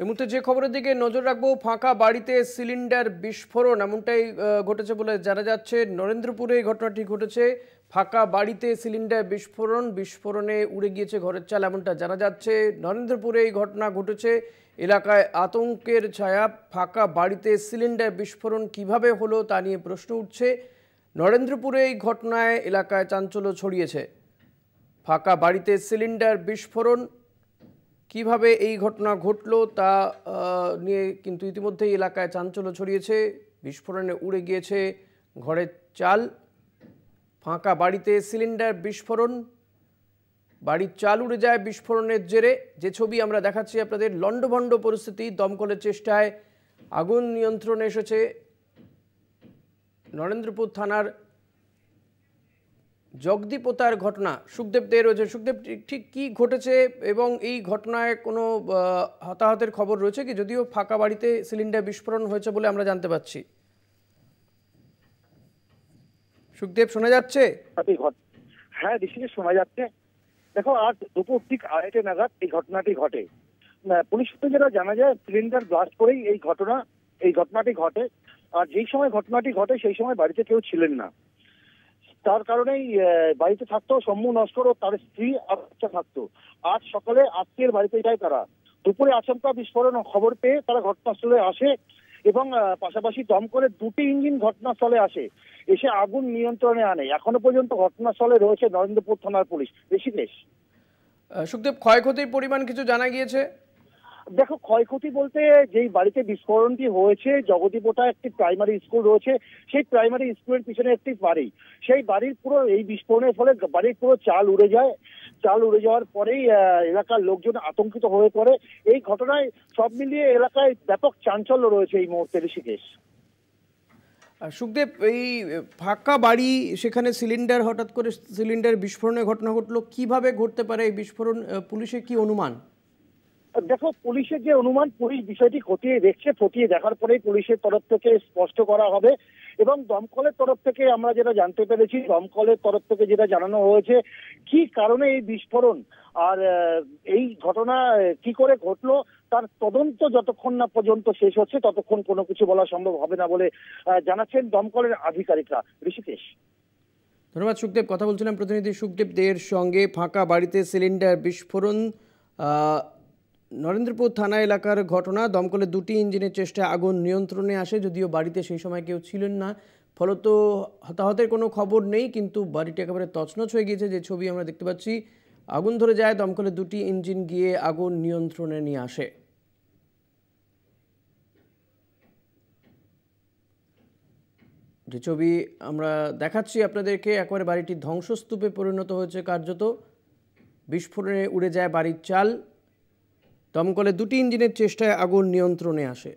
এই মুহূর্তে যে খবরের দিকে নজর রাখবো, ফাঁকা বাড়িতে সিলিন্ডার বিস্ফোরণ এমনটাই ঘটেছে বলে জানা যাচ্ছে। নরেন্দ্রপুরে এই ঘটনাটি ঘটেছে। ফাঁকা বাড়িতে সিলিন্ডার বিস্ফোরণে উড়ে গিয়েছে ঘরের চাল, এমনটা জানা যাচ্ছে। নরেন্দ্রপুরে এই ঘটনা ঘটেছে। এলাকায় আতঙ্কের ছায়া। ফাঁকা বাড়িতে সিলিন্ডার বিস্ফোরণ কিভাবে হলো তা নিয়ে প্রশ্ন উঠছে। নরেন্দ্রপুরে এই ঘটনায় এলাকায় চাঞ্চল্য ছড়িয়েছে। ফাঁকা বাড়িতে সিলিন্ডার বিস্ফোরণ, কিভাবে এই ঘটনা ঘটলো তা নিয়ে কিন্তু ইতিমধ্যেই এলাকায় চাঞ্চল্য ছড়িয়েছে। বিস্ফোরণে উড়ে গিয়েছে ঘরের চাল। ফাঁকা বাড়িতে সিলিন্ডার বিস্ফোরণ, বাড়ির চাল উড়ে যায় বিস্ফোরণের জেরে। যে ছবি আমরা দেখাচ্ছি আপনাদের, লণ্ডভণ্ড পরিস্থিতি। দমকলের চেষ্টায় আগুন নিয়ন্ত্রণে এসেছে নরেন্দ্রপুর থানার জগদীপোতার ঘটনা। সুখদেব দে রয়েছে। সুখদেব, ঠিক কি ঘটেছে এবং এই ঘটনায় কোনো হতাহতের খবর রয়েছে কি? যদিও ফাঁকা বাড়িতে সিলিন্ডার বিস্ফোরণ হয়েছে বলে আমরা জানতে পারছি। সুখদেব, শোনা যাচ্ছে? হ্যাঁ, ঋষিকে শোনা যাচ্ছে। দেখো, আজ দুপুর ঠিক 2:30 নাগাদ এই ঘটনাটি ঘটে। পুলিশ সূত্রে যেটা জানা যায়, সিলিন্ডার ব্লাস্ট করেই এই ঘটনাটি ঘটে। আর যেই সময় ঘটনাটি ঘটে সেই সময় বাড়িতে কেউ ছিলেন না। তার কারণেই বাড়িতে থাকতো শম্ভু নস্কর ও তার স্ত্রী আর বাচ্চা থাকতো। আজ সকালে আত্মীয়ের বাড়িতে যায় তারা। দুপুরে আচমকা বিস্ফোরণ খবর পেয়ে তারা ঘটনাস্থলে আসে এবং পাশাপাশি দমকলের 2টি ইঞ্জিন ঘটনাস্থলে আসে, এসে আগুন নিয়ন্ত্রণে আনে। এখনো পর্যন্ত ঘটনাস্থলে রয়েছে নরেন্দ্রপুর থানার পুলিশ। ঋষিকেশ। সুখদেব, ক্ষয়ক্ষতির পরিমাণ কিছু জানা গিয়েছে? দেখো, ক্ষয়ক্ষতি বলতে যেই বাড়িতে বিস্ফোরণটি হয়েছে, জগদীপোতা একটি প্রাইমারি স্কুল রয়েছে, সেই প্রাইমারি স্কুলের পিছনে একটি বাড়ি। সেই বাড়ির পুরো এই বিস্ফোরণের ফলে বাড়ির পুরো চাল উড়ে যায়। চাল উড়ে যাওয়ার পরেই এলাকার লোকজন আতঙ্কিত হয়ে পড়ে। এই ঘটনায় সব মিলিয়ে এলাকায় ব্যাপক চাঞ্চল্য রয়েছে এই মুহূর্তে। ঋষিকেশ। সুখদেব, এই ফাঁকা বাড়ি, সেখানে সিলিন্ডার, হঠাৎ করে সিলিন্ডার বিস্ফোরণের ঘটনা ঘটলো, কিভাবে ঘটতে পারে এই বিস্ফোরণ? পুলিশের কি অনুমান? দেখো, পুলিশের যে অনুমান, পুলিশ বিষয়টি খতিয়ে দেখছে। খতিয়ে দেখার পরেই পুলিশের তরফ থেকে স্পষ্ট করা হবে। এবং দমকলের তরফ থেকে আমরা যেটা জানতে পেরেছি, দমকলের তরফ থেকে যেটা জানানো হয়েছে, কি কারণে এই বিস্ফোরণ আর এই ঘটনা কি করে ঘটলো তার তদন্ত যতক্ষণ না পর্যন্ত শেষ হচ্ছে ততক্ষণ কোনো কিছু বলা সম্ভব হবে না বলে জানাচ্ছেন দমকলের আধিকারিকরা। ঋষিকেশ। ধন্যবাদ সুখদেব। কথা বলছিলাম প্রতিনিধি সুখদেব দের সঙ্গে। ফাঁকা বাড়িতে সিলিন্ডার বিস্ফোরণ, নরেন্দ্রপুর থানা এলাকার ঘটনা। দমকলের 2টি ইঞ্জিনের চেষ্টায় আগুন নিয়ন্ত্রণে আসে, যদিও বাড়িতে সেই সময় কেউ ছিলেন না। ফলত হতাহতের কোনো খবর নেই, কিন্তু বাড়িটি একেবারে তছনছ হয়ে গিয়েছে। যে ছবি আমরা দেখতে পাচ্ছি, আগুন ধরে যায়। দমকলের 2টি ইঞ্জিন গিয়ে আগুন নিয়ন্ত্রণে নিয়ে আসে। যে ছবি আমরা দেখাচ্ছি আপনাদেরকে, একেবারে বাড়িটি ধ্বংসস্তূপে পরিণত হয়েছে কার্যত। বিস্ফোরণে উড়ে যায় বাড়ির চাল। দমকলের 2টি ইঞ্জিনের চেষ্টায় আগুন নিয়ন্ত্রণে আসে।